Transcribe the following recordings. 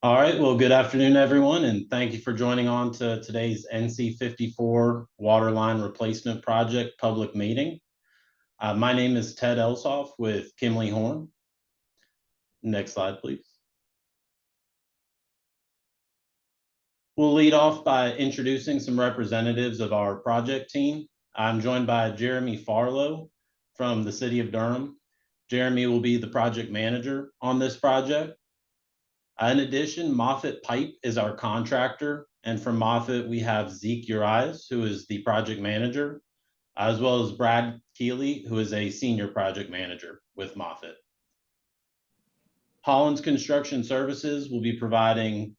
All right, well, good afternoon, everyone, and thank you for joining on to today's NC 54 Waterline Replacement Project public meeting. My name is Ted Elsoff with Kimley Horn. Next slide, please. We'll lead off by introducing some representatives of our project team. I'm joined by Jeremy Farlow from the City of Durham. Jeremy will be the project manager on this project. In addition, Moffitt Pipe is our contractor. And from Moffitt, we have Zeke Urias, who is the project manager, as well as Brad Keeley, who is a senior project manager with Moffitt. Holland's Construction Services will be providing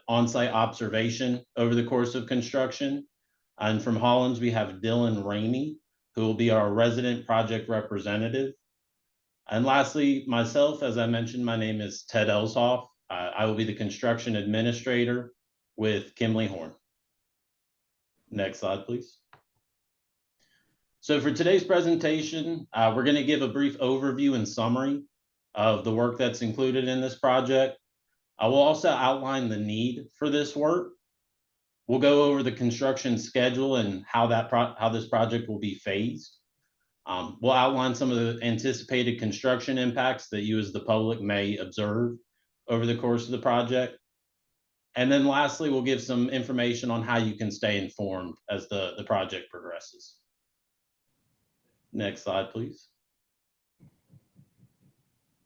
on-site observation over the course of construction. And from Holland's, we have Dylan Ramey, who will be our resident project representative. And lastly, myself, as I mentioned, my name is Ted Elshoff. I will be the construction administrator with Kimley Horn. Next slide, please. So for today's presentation, we're going to give a brief overview and summary of the work that's included in this project. I will also outline the need for this work. We'll go over the construction schedule and how this project will be phased. We'll outline some of the anticipated construction impacts that you as the public may observe over the course of the project. And then lastly, we'll give some information on how you can stay informed as the project progresses. Next slide, please.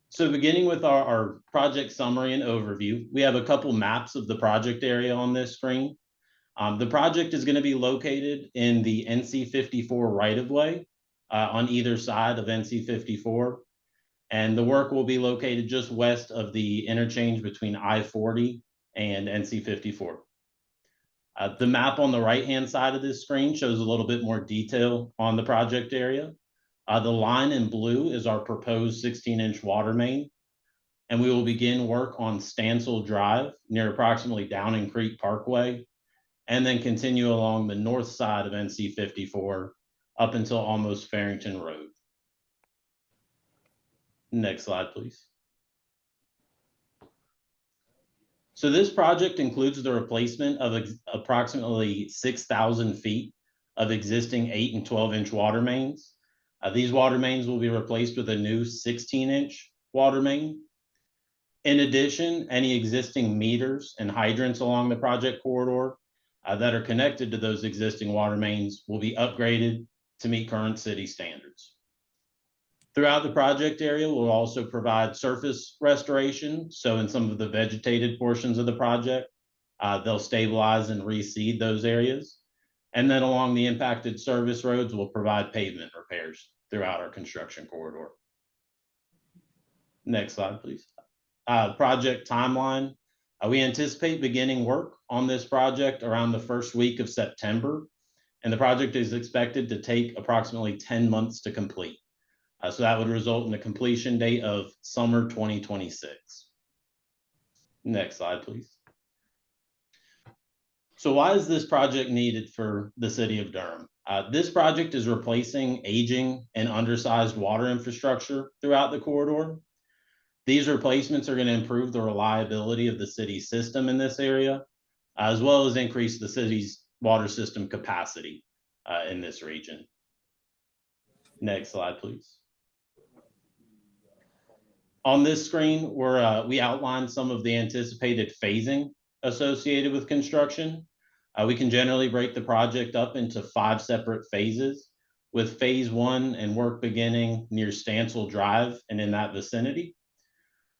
So beginning with our project summary and overview, we have a couple maps of the project area on this screen. The project is going to be located in the NC 54 right-of-way on either side of NC 54. And the work will be located just west of the interchange between I-40 and NC 54. The map on the right-hand side of this screen shows a little bit more detail on the project area. The line in blue is our proposed 16-inch water main, and we will begin work on Stansel Drive near approximately Downing Creek Parkway, and then continue along the north side of NC 54 up until almost Farrington Road. Next slide, please. So this project includes the replacement of approximately 6,000 feet of existing 8 and 12-inch water mains. These water mains will be replaced with a new 16-inch water main. In addition, any existing meters and hydrants along the project corridor that are connected to those existing water mains will be upgraded to meet current city standards. Throughout the project area, we'll also provide surface restoration. So in some of the vegetated portions of the project, they'll stabilize and reseed those areas. And then along the impacted service roads, we'll provide pavement repairs throughout our construction corridor. Next slide, please. Project timeline. We anticipate beginning work on this project around the first week of September, and the project is expected to take approximately 10 months to complete. So that would result in a completion date of summer 2026. Next slide, please. So why is this project needed for the city of Durham? This project is replacing aging and undersized water infrastructure throughout the corridor. These replacements are going to improve the reliability of the city's system in this area, as well as increase the city's water system capacity in this region. Next slide, please. On this screen, we outline some of the anticipated phasing associated with construction. We can generally break the project up into 5 separate phases, with phase 1 and work beginning near Stansel Drive and in that vicinity.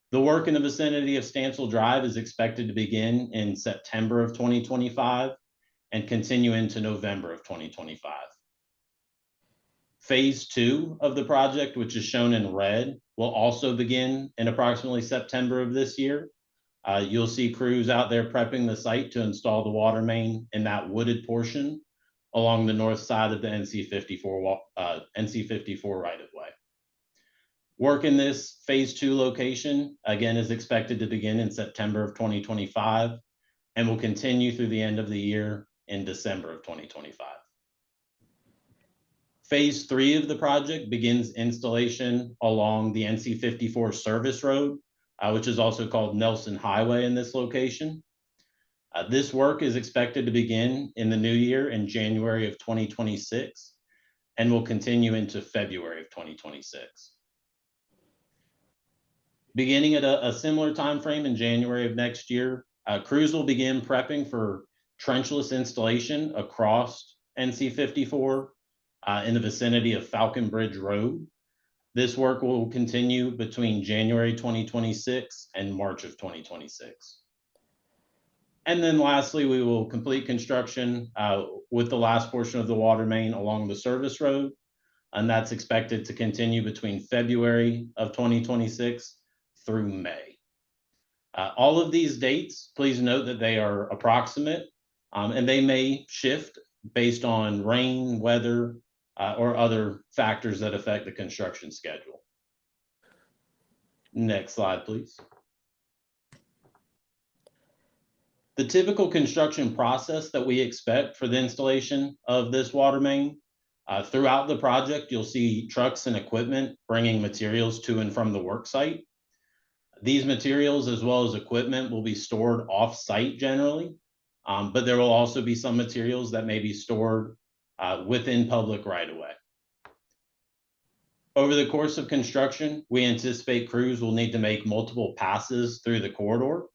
The work in the vicinity of Stansel Drive is expected to begin in September of 2025 and continue into November of 2025. Phase 2 of the project, which is shown in red, will also begin in approximately September of this year. You'll see crews out there prepping the site to install the water main in that wooded portion along the north side of the NC 54 right-of-way. Work in this phase 2 location, again, is expected to begin in September of 2025 and will continue through the end of the year in December of 2025. Phase 3 of the project begins installation along the NC 54 service road which is also called Nelson Highway in this location. This work is expected to begin in the new year in January of 2026 and will continue into February of 2026. Beginning at a similar time frame in January of next year, crews will begin prepping for trenchless installation across NC 54 in the vicinity of Falcon Bridge Road. This work will continue between January 2026 and March of 2026. And then lastly, we will complete construction with the last portion of the water main along the service road, and that's expected to continue between February of 2026 through May. All of these dates, please note that they are approximate, and they may shift based on rain, weather, or other factors that affect the construction schedule. Next slide, please. The typical construction process that we expect for the installation of this water main, throughout the project, you'll see trucks and equipment bringing materials to and from the work site. These materials, as well as equipment, will be stored off-site generally, but there will also be some materials that may be stored within public right-of-way. Over the course of construction, we anticipate crews will need to make multiple passes through the corridor.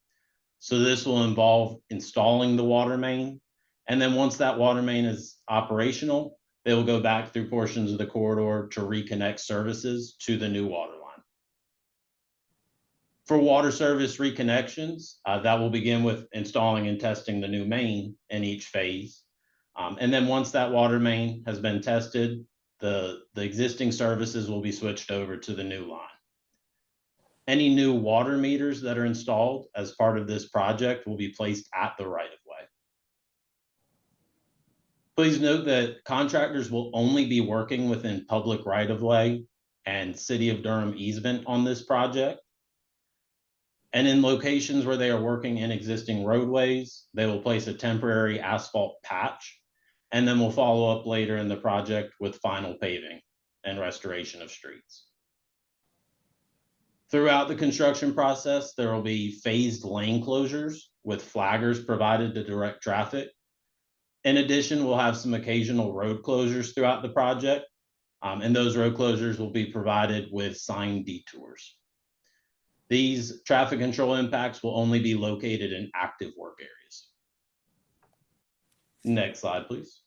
So this will involve installing the water main, and then once that water main is operational, they will go back through portions of the corridor to reconnect services to the new water line. For water service reconnections, that will begin with installing and testing the new main in each phase. And then once that water main has been tested, the existing services will be switched over to the new line. Any new water meters that are installed as part of this project will be placed at the right-of-way. Please note that contractors will only be working within public right-of-way and City of Durham easement on this project. And in locations where they are working in existing roadways, they will place a temporary asphalt patch, and then we'll follow up later in the project with final paving and restoration of streets. Throughout the construction process, there will be phased lane closures with flaggers provided to direct traffic. In addition, we'll have some occasional road closures throughout the project, and those road closures will be provided with signed detours. These traffic control impacts will only be located in active work areas. Next slide, please.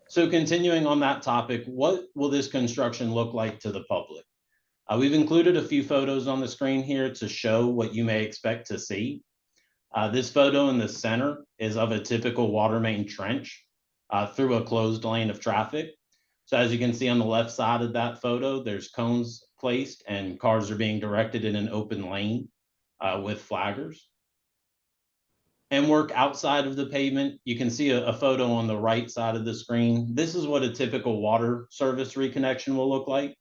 So continuing on that topic, what will this construction look like to the public? We've included a few photos on the screen here to show what you may expect to see. This photo in the center is of a typical water main trench through a closed lane of traffic. So as you can see on the left side of that photo, there's cones placed and cars are being directed in an open lane with flaggers. And work outside of the pavement, you can see a photo on the right side of the screen. This is what a typical water service reconnection will look like.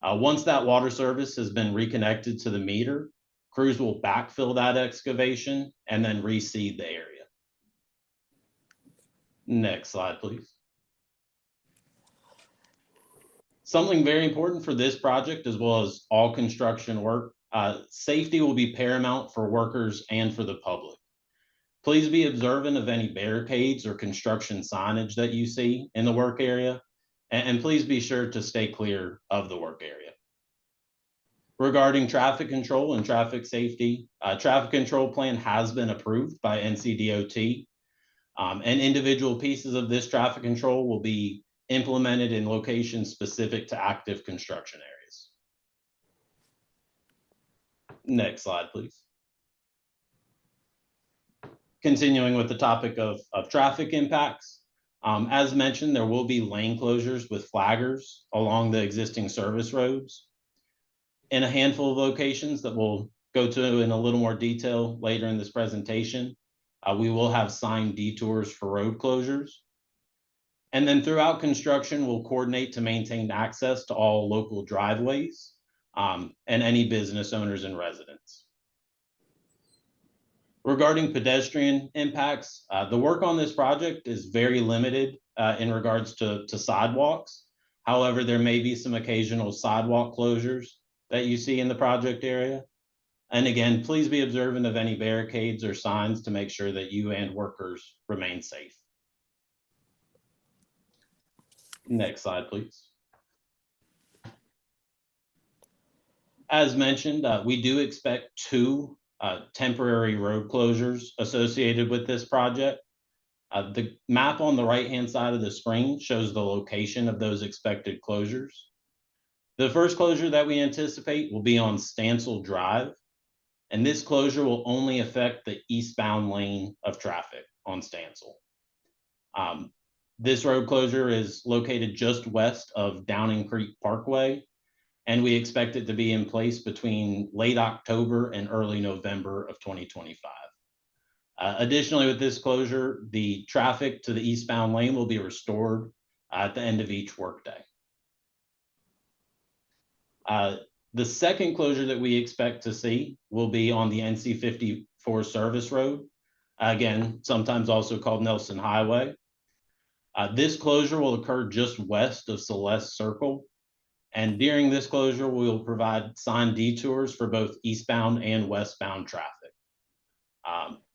Once that water service has been reconnected to the meter, crews will backfill that excavation and then reseed the area. Next slide, please. Something very important for this project, as well as all construction work, safety will be paramount for workers and for the public. Please be observant of any barricades or construction signage that you see in the work area, and please be sure to stay clear of the work area. Regarding traffic control and traffic safety, traffic control plan has been approved by NCDOT, and individual pieces of this traffic control will be implemented in locations specific to active construction areas. Next slide, please. Continuing with the topic of traffic impacts, as mentioned, there will be lane closures with flaggers along the existing service roads. In a handful of locations that we'll go to in a little more detail later in this presentation, we will have signed detours for road closures. And then throughout construction, we'll coordinate to maintain access to all local driveways and any business owners and residents. Regarding pedestrian impacts, the work on this project is very limited in regards to sidewalks. However, there may be some occasional sidewalk closures that you see in the project area. And again, please be observant of any barricades or signs to make sure that you and workers remain safe. Next slide, please. As mentioned, we do expect two temporary road closures associated with this project. The map on the right-hand side of the screen shows the location of those expected closures. The first closure that we anticipate will be on Stansel Drive, and this closure will only affect the eastbound lane of traffic on Stansel. This road closure is located just west of Downing Creek Parkway, and we expect it to be in place between late October and early November of 2025. Additionally, with this closure, the traffic to the eastbound lane will be restored at the end of each workday. The second closure that we expect to see will be on the NC 54 service road, again, sometimes also called Nelson Highway. This closure will occur just west of Celeste Circle. And during this closure, we will provide signed detours for both eastbound and westbound traffic.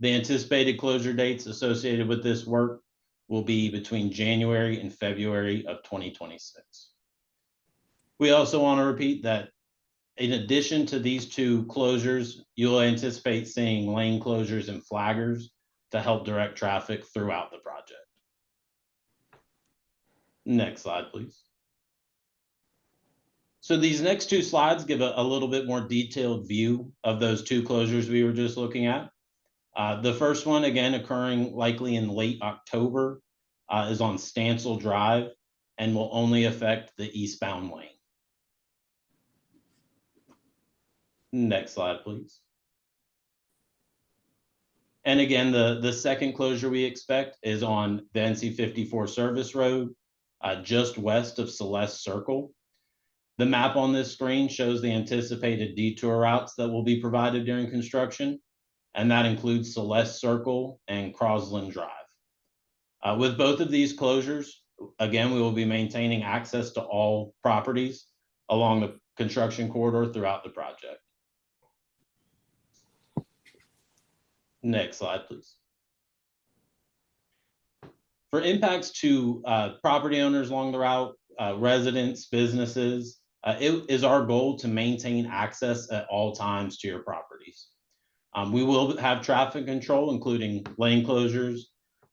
The anticipated closure dates associated with this work will be between January and February of 2026. We also want to repeat that in addition to these two closures, you'll anticipate seeing lane closures and flaggers to help direct traffic throughout the project. Next slide, please. So these next two slides give a little bit more detailed view of those two closures we were just looking at. The first one, again, occurring likely in late October, is on Stansel Drive and will only affect the eastbound lane. Next slide, please. And again, the second closure we expect is on the NC 54 service road, just west of Celeste Circle. The map on this screen shows the anticipated detour routes that will be provided during construction, and that includes Celeste Circle and Crosland Drive. With both of these closures, again, we will be maintaining access to all properties along the construction corridor throughout the project. Next slide, please. For impacts to property owners along the route, residents, businesses, it is our goal to maintain access at all times to your properties. We will have traffic control, including lane closures,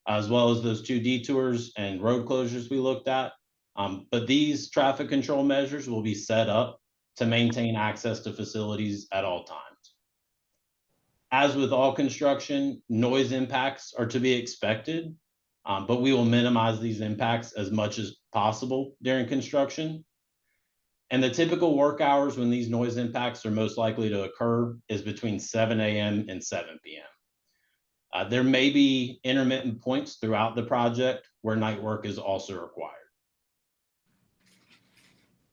as well as those two detours and road closures we looked at. But these traffic control measures will be set up to maintain access to facilities at all times. As with all construction, noise impacts are to be expected, but we will minimize these impacts as much as possible during construction. And the typical work hours when these noise impacts are most likely to occur is between 7 a.m. and 7 p.m. There may be intermittent points throughout the project where night work is also required.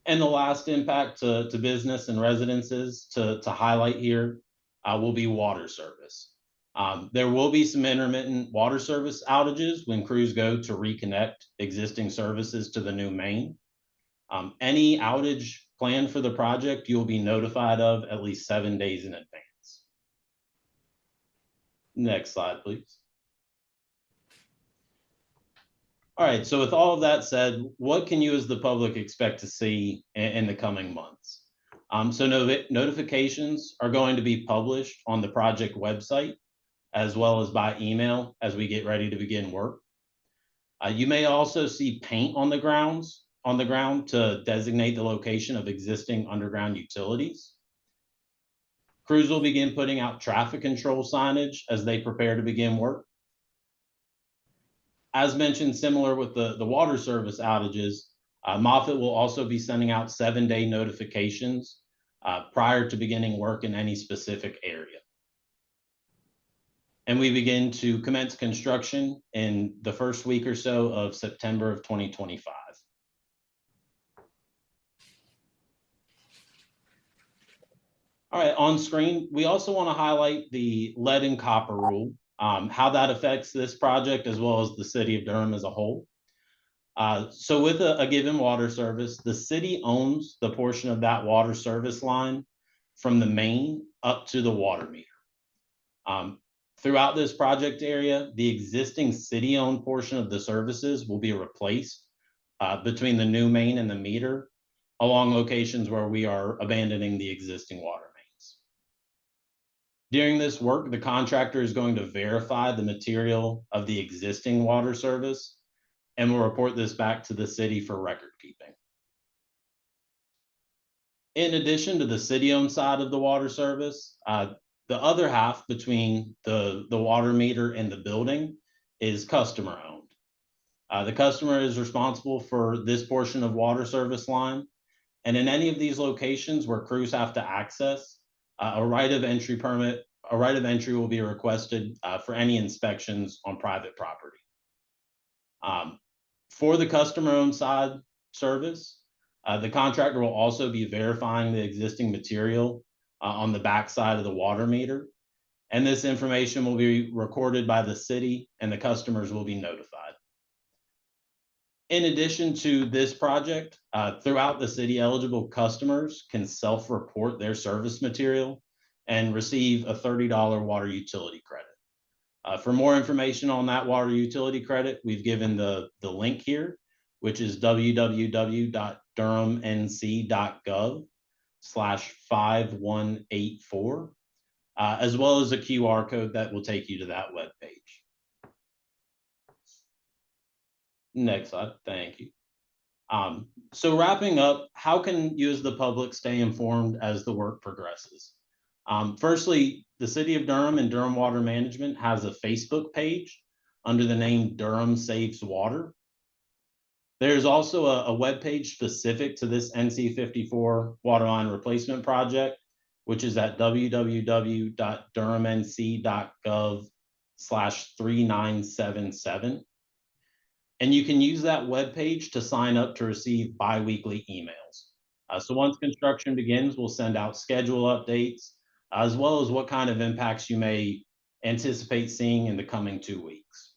And the last impact to business and residences to highlight here will be water service. There will be some intermittent water service outages when crews go to reconnect existing services to the new main. Any outage planned for the project, you'll be notified of at least 7 days in advance. Next slide, please. All right, so with all of that said, what can you as the public expect to see in the coming months? So notifications are going to be published on the project website, as well as by email as we get ready to begin work. You may also see paint on the ground to designate the location of existing underground utilities. Crews will begin putting out traffic control signage as they prepare to begin work. As mentioned, similar with the water service outages, Moffett will also be sending out 7-day notifications prior to beginning work in any specific area. And we begin to commence construction in the first week or so of September of 2025. All right, on screen, we also want to highlight the lead and copper rule, how that affects this project as well as the city of Durham as a whole. So with a given water service, the city owns the portion of that water service line from the main up to the water meter. Um, Throughout this project area, the existing city-owned portion of the services will be replaced between the new main and the meter along locations where we are abandoning the existing water mains. During this work, the contractor is going to verify the material of the existing water service and will report this back to the city for record keeping. In addition to the city-owned side of the water service, the other half between the water meter and the building is customer-owned. The customer is responsible for this portion of water service line, and in any of these locations where crews have to access, a right of entry permit, a right of entry will be requested for any inspections on private property. Um, for the customer-owned side service, the contractor will also be verifying the existing material on the back side of the water meter. And this information will be recorded by the city and the customers will be notified. In addition to this project, throughout the city, eligible customers can self-report their service material and receive a $30 water utility credit. For more information on that water utility credit, we've given the link here, which is www.durhamnc.gov/5184, as well as a QR code that will take you to that web page. Next slide, thank you. So wrapping up, how can you as the public stay informed as the work progresses? Firstly, the City of Durham and Durham Water Management has a Facebook page under the name Durham Saves Water. There's also a web page specific to this NC 54 Waterline Replacement Project, which is at www.durhamnc.gov/3977. And you can use that web page to sign up to receive biweekly emails. So once construction begins, we'll send out schedule updates, as well as what kind of impacts you may anticipate seeing in the coming 2 weeks.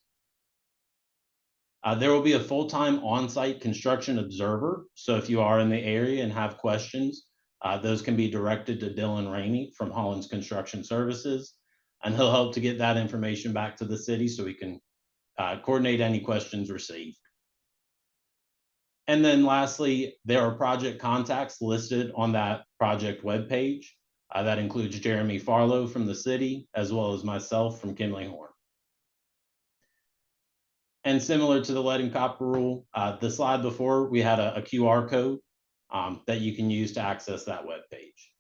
There will be a full-time on-site construction observer. So if you are in the area and have questions, those can be directed to Dylan Rainey from Holland's Construction Services, and he'll help to get that information back to the city so we can coordinate any questions received. And then lastly, there are project contacts listed on that project webpage. That includes Jeremy Farlow from the city, as well as myself from Kinley Horn. And similar to the lead and copper rule, the slide before, we had a QR code that you can use to access that webpage.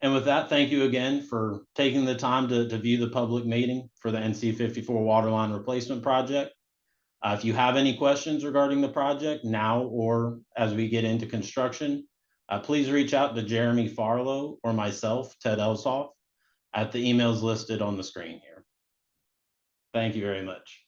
And with that, thank you again for taking the time to view the public meeting for the NC 54 Waterline Replacement Project. If you have any questions regarding the project now or as we get into construction, please reach out to Jeremy Farlow or myself, Ted Elshoff, at the emails listed on the screen here. Thank you very much.